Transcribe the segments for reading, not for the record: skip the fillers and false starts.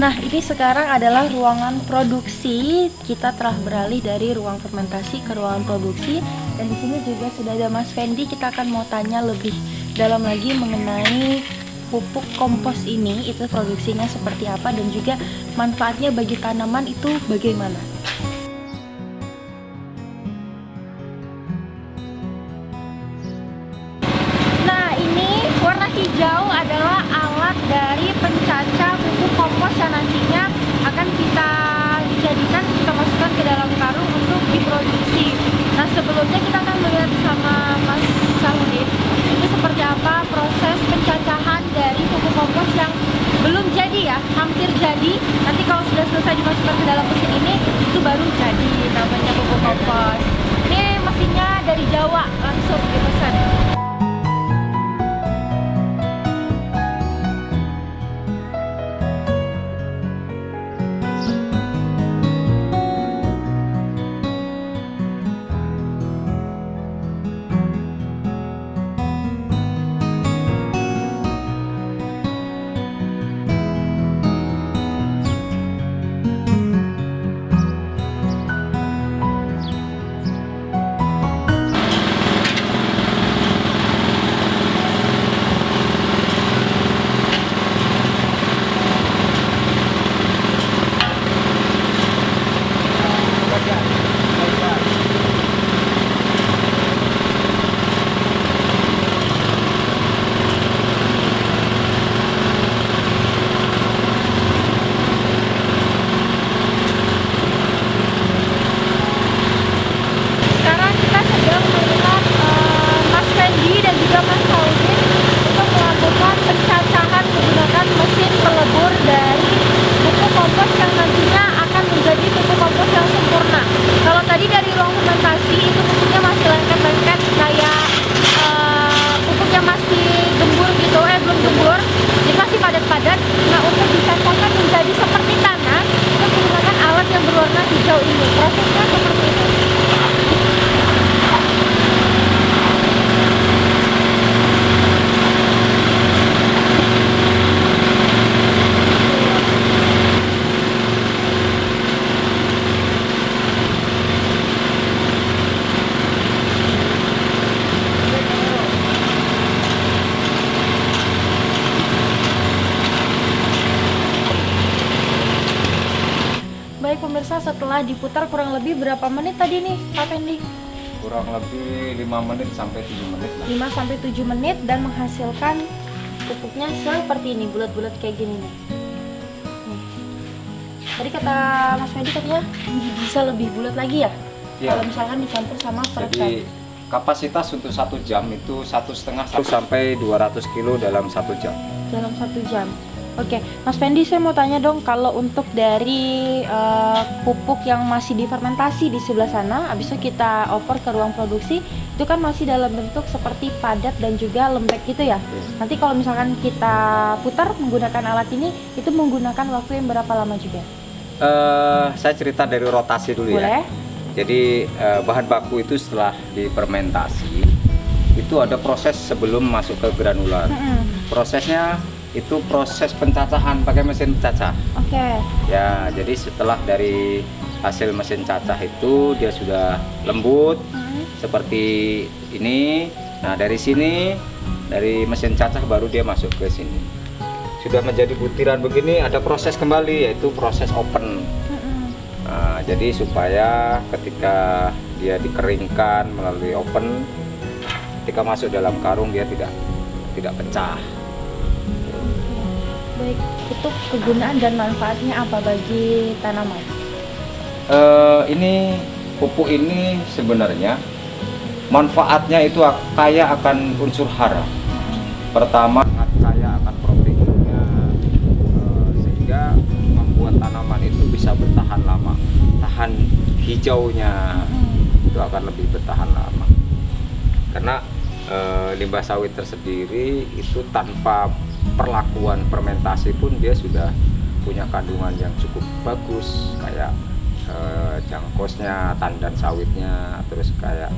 Nah, ini sekarang adalah ruangan produksi. Kita telah beralih dari ruang fermentasi ke ruangan produksi. Dan di sini juga sudah ada Mas Fendi. Kita akan mau tanya lebih dalam lagi mengenai pupuk kompos ini, itu produksinya seperti apa dan juga manfaatnya bagi tanaman itu bagaimana. Nah, ini warna hijau adalah alat dari pencacah pupuk kompos yang nantinya akan kita jadikan, kita masukkan ke dalam karung untuk diproduksi. Nah, sebelumnya kita akan melihat sama Mas Saudin ini seperti apa proses pencacahan dari pupuk kompos yang belum jadi ya, hampir jadi. Nanti kalau sudah selesai dimasukkan ke dalam mesin ini, itu baru jadi namanya pupuk kompos. Ini mesinnya dari Jawa, langsung dipesan. padat. Nah, untuk dicacahkan menjadi seperti tanah, kita menggunakan alat yang berwarna hijau ini. Prosesnya seperti itu. Baik pemirsa, setelah diputar kurang lebih berapa menit tadi nih Pak Fendi? Kurang lebih 5 menit sampai 7 menit lah. 5 sampai 7 menit dan menghasilkan pupuknya seperti ini, bulat-bulat kayak gini nih. Tadi kata Mas Fendi katanya bisa lebih bulat lagi ya? Iya. Kalau misalkan dicampur sama perekat. Jadi kapasitas untuk 1 jam itu 1,5 sampai 200 kilo dalam 1 jam. Dalam 1 jam. Oke, Mas Fendi, saya mau tanya dong, kalau untuk dari pupuk yang masih difermentasi di sebelah sana, habis itu kita oper ke ruang produksi, itu kan masih dalam bentuk seperti padat dan juga lembek gitu ya. Nanti kalau misalkan kita putar menggunakan alat ini, itu menggunakan waktu yang berapa lama juga? Saya cerita dari rotasi dulu. Boleh? Ya. Jadi bahan baku itu setelah difermentasi, itu ada proses sebelum masuk ke granular. Prosesnya itu proses pencacahan pakai mesin cacah. Oke. Ya, jadi setelah dari hasil mesin cacah itu dia sudah lembut seperti ini. Nah, dari sini dari mesin cacah baru dia masuk ke sini. Sudah menjadi butiran begini, ada proses kembali yaitu proses open. Nah, jadi supaya ketika dia dikeringkan melalui open, ketika masuk dalam karung dia tidak pecah. Baik, itu kegunaan dan manfaatnya apa bagi tanaman? Ini pupuk ini sebenarnya manfaatnya itu kaya akan unsur hara. Pertama, sangat kaya akan proteinnya, sehingga membuat tanaman itu bisa bertahan lama. Tahan hijaunya itu akan lebih bertahan lama. Karena limbah sawit tersendiri itu tanpa perlakuan fermentasi pun dia sudah punya kandungan yang cukup bagus, kayak jangkosnya, tandan sawitnya, terus kayak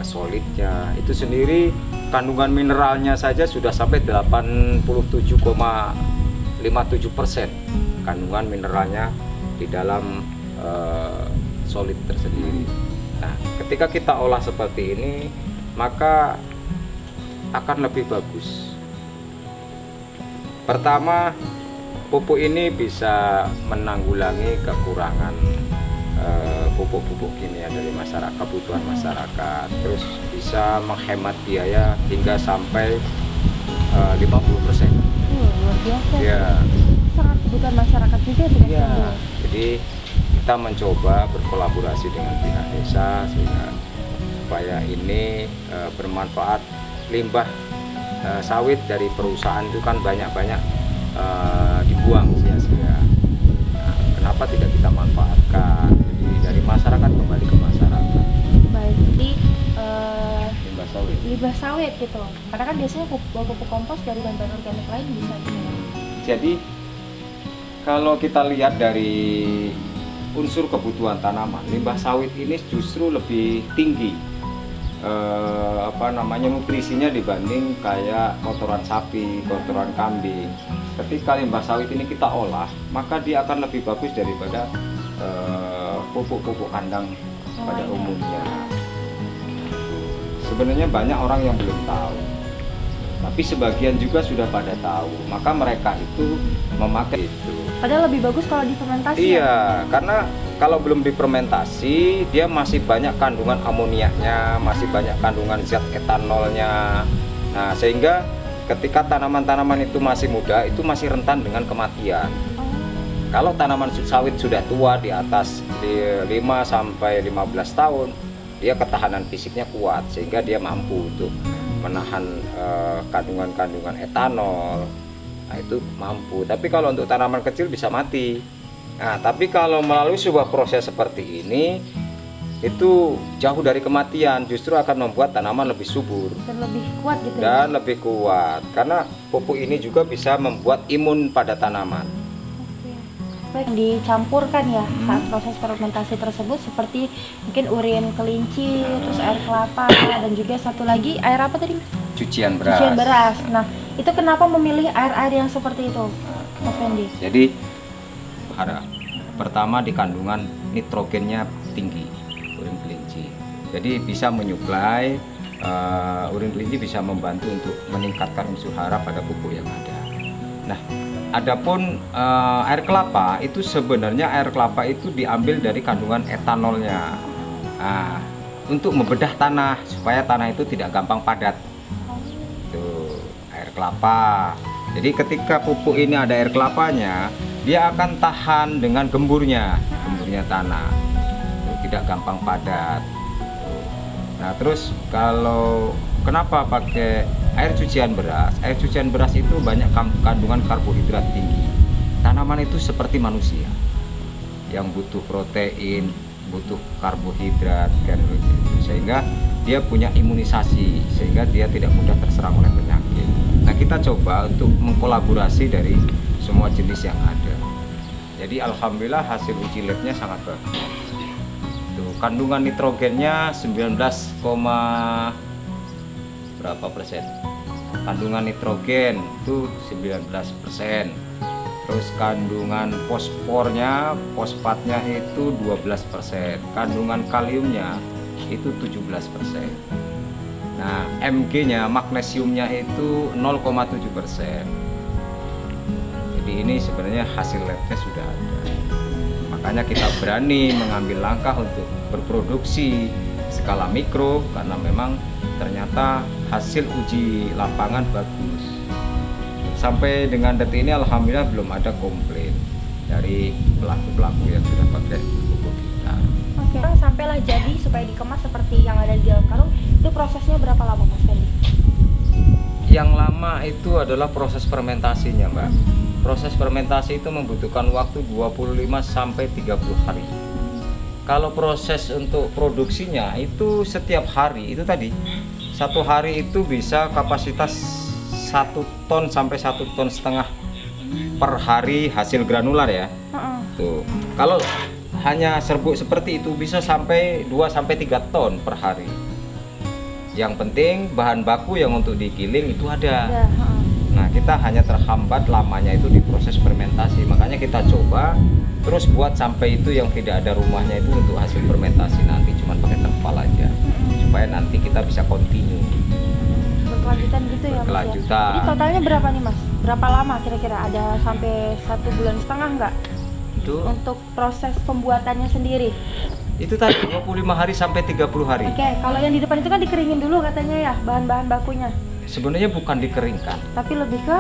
solidnya itu sendiri kandungan mineralnya saja sudah sampai 87,5 57% kandungan mineralnya di dalam solid tersendiri. Nah, ketika kita olah seperti ini, maka akan lebih bagus. Pertama, pupuk ini bisa menanggulangi kekurangan pupuk-pupuk kimia dari masyarakat, kebutuhan masyarakat. Terus bisa menghemat biaya hingga sampai 50%. Luar biasa. Ya. Sangat kebutuhan masyarakat juga tidak Iya. Jadi kita mencoba berkolaborasi dengan pihak desa sehingga supaya ini bermanfaat. Limbah sawit dari perusahaan itu kan banyak-banyak dibuang sia-sia. Nah, kenapa tidak kita manfaatkan? Jadi dari masyarakat kembali ke masyarakat. Baik, jadi Limbah sawit. limbah sawit gitu. Karena kan biasanya pupuk kompos dari bahan organik lain bisa gitu. Jadi kalau kita lihat dari unsur kebutuhan tanaman, limbah sawit ini justru lebih tinggi nutrisinya dibanding kayak kotoran sapi, kotoran kambing. Ketika limbah sawit ini kita olah, maka dia akan lebih bagus daripada pupuk-pupuk kandang pada umumnya. Sebenarnya banyak orang yang belum tahu, tapi sebagian juga sudah pada tahu. Maka mereka itu memakai itu. Padahal lebih bagus kalau difermentasi. Iya, karena kalau belum difermentasi, dia masih banyak kandungan amoniaknya, masih banyak kandungan zat etanolnya. Nah, sehingga ketika tanaman-tanaman itu masih muda, itu masih rentan dengan kematian. Kalau tanaman sawit sudah tua di atas 5 sampai 15 tahun, dia ketahanan fisiknya kuat sehingga dia mampu untuk menahan kandungan-kandungan etanol. Nah, itu mampu. Tapi kalau untuk tanaman kecil bisa mati. Nah, tapi kalau melalui sebuah proses seperti ini, itu jauh dari kematian, justru akan membuat tanaman lebih subur Dan lebih kuat gitu. dan lebih kuat. Karena pupuk ini juga bisa membuat imun pada tanaman. Baik, dicampurkan ya saat proses fermentasi tersebut seperti mungkin urin kelinci, terus air kelapa, dan juga satu lagi air apa tadi? Cucian beras. Cucian beras. Nah, itu kenapa memilih air-air yang seperti itu, Mas Fendi? Jadi pertama di kandungan nitrogennya tinggi urin kelinci. Jadi bisa menyuplai urin kelinci, bisa membantu untuk meningkatkan unsur hara pada pupuk yang ada. Nah, adapun air kelapa itu sebenarnya air kelapa itu diambil dari kandungan etanolnya. Nah, untuk membedah tanah supaya tanah itu tidak gampang padat. Tuh, air kelapa. Jadi ketika pupuk ini ada air kelapanya, dia akan tahan dengan gemburnya tanah, tidak gampang padat. Nah, terus kalau kenapa pakai air cucian beras? Air cucian beras itu banyak kandungan karbohidrat tinggi. Tanaman itu seperti manusia yang butuh protein, butuh karbohidrat, kan, sehingga dia punya imunisasi, sehingga dia tidak mudah terserang oleh penyakit. Nah, kita coba untuk mengkolaborasi dari semua jenis yang ada. Jadi alhamdulillah hasil uji labnya sangat bagus. Tuh, kandungan nitrogennya 19, berapa persen? Kandungan nitrogen itu 19%. Terus kandungan fosfornya, fosfatnya itu 12%. Kandungan kaliumnya itu 17%. Nah, Mg-nya, magnesiumnya itu 0,7%. Jadi ini sebenarnya hasil labnya sudah ada. Makanya kita berani mengambil langkah untuk berproduksi skala mikro karena memang ternyata hasil uji lapangan bagus. Sampai dengan detik ini alhamdulillah belum ada komplain dari pelaku-pelaku yang sudah pakai pupuk kita. Oke, sampailah jadi supaya dikemas seperti yang ada di dalam karung, itu prosesnya berapa lama, Mas Fendi? Yang lama itu adalah proses fermentasinya, Mbak. Proses fermentasi itu membutuhkan waktu 25 sampai 30 hari. Kalau proses untuk produksinya itu setiap hari, itu tadi satu hari itu bisa kapasitas 1 ton sampai 1,5 ton per hari hasil granular ya. Tuh. Kalau hanya serbuk seperti itu bisa sampai 2 sampai 3 ton per hari. Yang penting bahan baku yang untuk digiling itu ada. Nah, kita hanya terhambat lamanya itu di proses fermentasi. Makanya kita coba terus buat sampai itu yang tidak ada rumahnya itu untuk hasil fermentasi nanti cuman pakai terpal aja, supaya nanti kita bisa continue Berkelanjutan gitu ya Mas ya? Berkelanjutan. Jadi totalnya berapa nih Mas? Berapa lama kira-kira? Ada sampai 1,5 bulan nggak? itu Untuk proses pembuatannya sendiri. itu tadi 25 hari sampai 30 hari. Oke, kalau yang di depan itu kan dikeringin dulu katanya ya, bahan-bahan bakunya. Sebenarnya bukan dikeringkan, Tapi lebih ke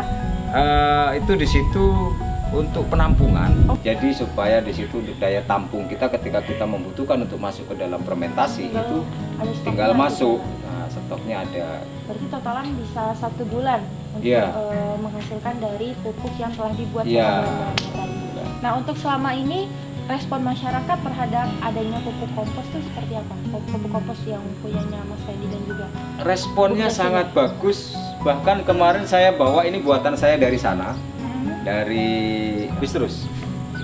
itu di situ untuk penampungan. Jadi supaya di situ daya tampung kita ketika kita membutuhkan untuk masuk ke dalam fermentasi itu ada stoknya tinggal gitu masuk. ya. Nah, stoknya ada. Berarti totalan bisa 1 bulan untuk Iya. menghasilkan dari pupuk yang telah dibuat Iya. sama bahan-bahannya tadi. Nah, untuk selama ini respon masyarakat terhadap adanya pupuk kompos itu seperti apa? Pupuk kompos yang punyanya Mas Fendi dan juga. Responnya Pupuk sangat bagus. Bahkan kemarin saya bawa ini buatan saya dari sana, dari Bistrus.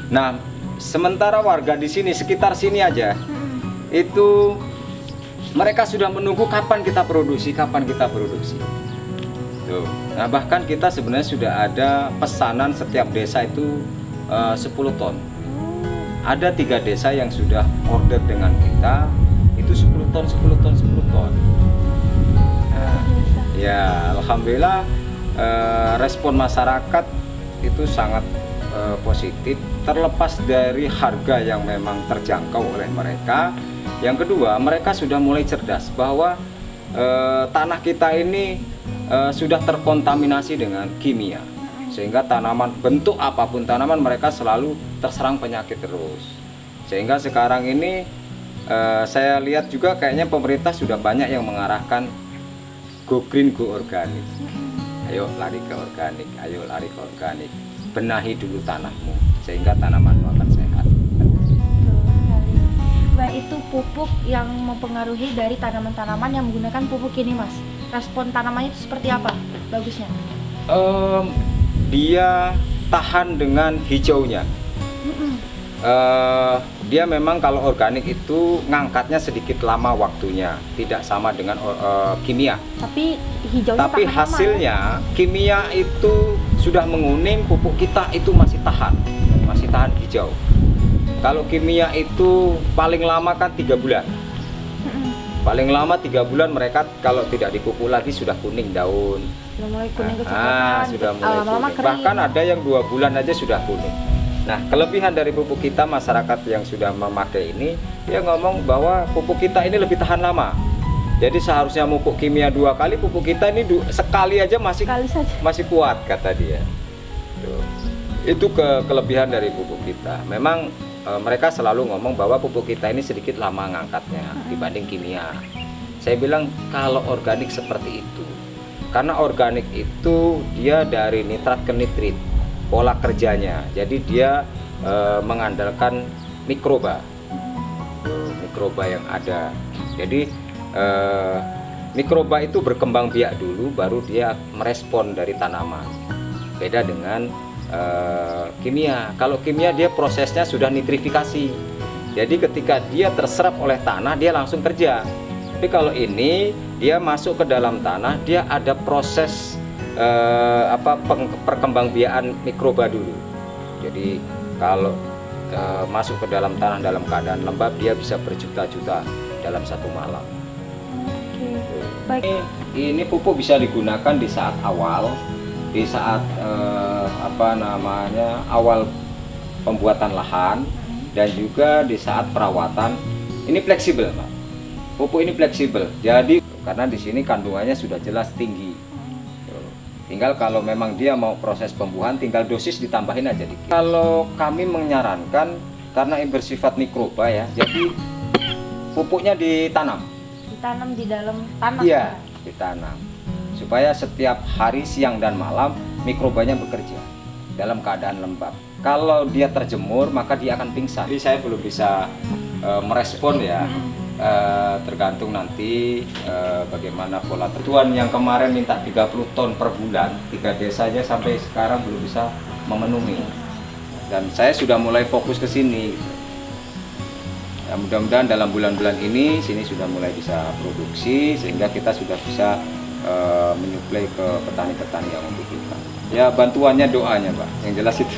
Nah, sementara warga di sini sekitar sini aja itu mereka sudah menunggu kapan kita produksi. Tuh. Nah, bahkan kita sebenarnya sudah ada pesanan setiap desa itu 10 ton. Ada 3 desa yang sudah order dengan kita itu 10 ton. Nah, ya, alhamdulillah respon masyarakat itu sangat positif, terlepas dari harga yang memang terjangkau oleh mereka. Yang kedua, mereka sudah mulai cerdas bahwa tanah kita ini sudah terkontaminasi dengan kimia, sehingga tanaman, bentuk apapun tanaman, mereka selalu terserang penyakit terus. Sehingga sekarang ini saya lihat juga kayaknya pemerintah sudah banyak yang mengarahkan go green, go organik. Ayo lari ke organik, benahi dulu tanahmu sehingga tanamanmu akan sehat. Baik, itu pupuk yang mempengaruhi dari tanaman-tanaman yang menggunakan pupuk ini Mas. Respon tanamannya itu seperti apa bagusnya? Dia tahan dengan hijaunya. Dia memang kalau organik itu ngangkatnya sedikit lama waktunya, tidak sama dengan kimia. Tapi hijaunya Tapi tahan hasilnya kimia itu sudah menguning, pupuk kita itu masih tahan hijau. Kalau kimia itu paling lama kan 3 bulan. Paling lama 3 bulan mereka kalau tidak dipupuk lagi sudah kuning daun. Sudah mulai kuning kecoklatan. Sudah mulai lama-lama kuning. kering. Bahkan ada yang 2 bulan aja sudah kuning. Nah, kelebihan dari pupuk kita, masyarakat yang sudah memakai ini, dia ngomong bahwa pupuk kita ini lebih tahan lama. Jadi seharusnya pupuk kimia 2 kali, pupuk kita ini sekali aja Sekali saja. masih kuat, kata dia. Tuh. Itu kelebihan dari pupuk kita. Memang mereka selalu ngomong bahwa pupuk kita ini sedikit lama ngangkatnya dibanding kimia. Saya bilang kalau organik seperti itu, karena organik itu dia dari nitrat ke nitrit pola kerjanya. Jadi dia mengandalkan mikroba yang ada. Jadi mikroba itu berkembang biak dulu, baru dia merespon dari tanaman. Beda dengan kimia. Kalau kimia dia prosesnya sudah nitrifikasi. Jadi ketika dia terserap oleh tanah dia langsung kerja. Tapi kalau ini dia masuk ke dalam tanah, dia ada proses perkembangbiakan mikroba dulu. Jadi kalau masuk ke dalam tanah dalam keadaan lembab, dia bisa berjuta-juta dalam 1 malam. Baik. Ini pupuk bisa digunakan di saat awal, di saat awal pembuatan lahan, dan juga di saat perawatan. Ini fleksibel, Pak. Pupuk ini fleksibel. Jadi karena di sini kandungannya sudah jelas tinggi. Tinggal kalau memang dia mau proses pembuahan, tinggal dosis ditambahin aja dikit. Kalau kami menyarankan, karena ini bersifat mikroba ya, jadi pupuknya ditanam. Ditanam di dalam tanah. Iya, ditanam. Supaya setiap hari, siang dan malam mikrobanya bekerja dalam keadaan lembab. Kalau dia terjemur, maka dia akan pingsan. Jadi saya belum bisa merespon ya. Tergantung nanti bagaimana pola tentuan. Yang kemarin minta 30 ton per bulan, 3 desanya sampai sekarang belum bisa memenuhi, dan saya sudah mulai fokus ke sini. Ya, mudah-mudahan dalam bulan-bulan ini sini sudah mulai bisa produksi sehingga kita sudah bisa menyuplai ke petani-petani yang membutuhkan. Ya bantuannya doanya Pak, yang jelas itu.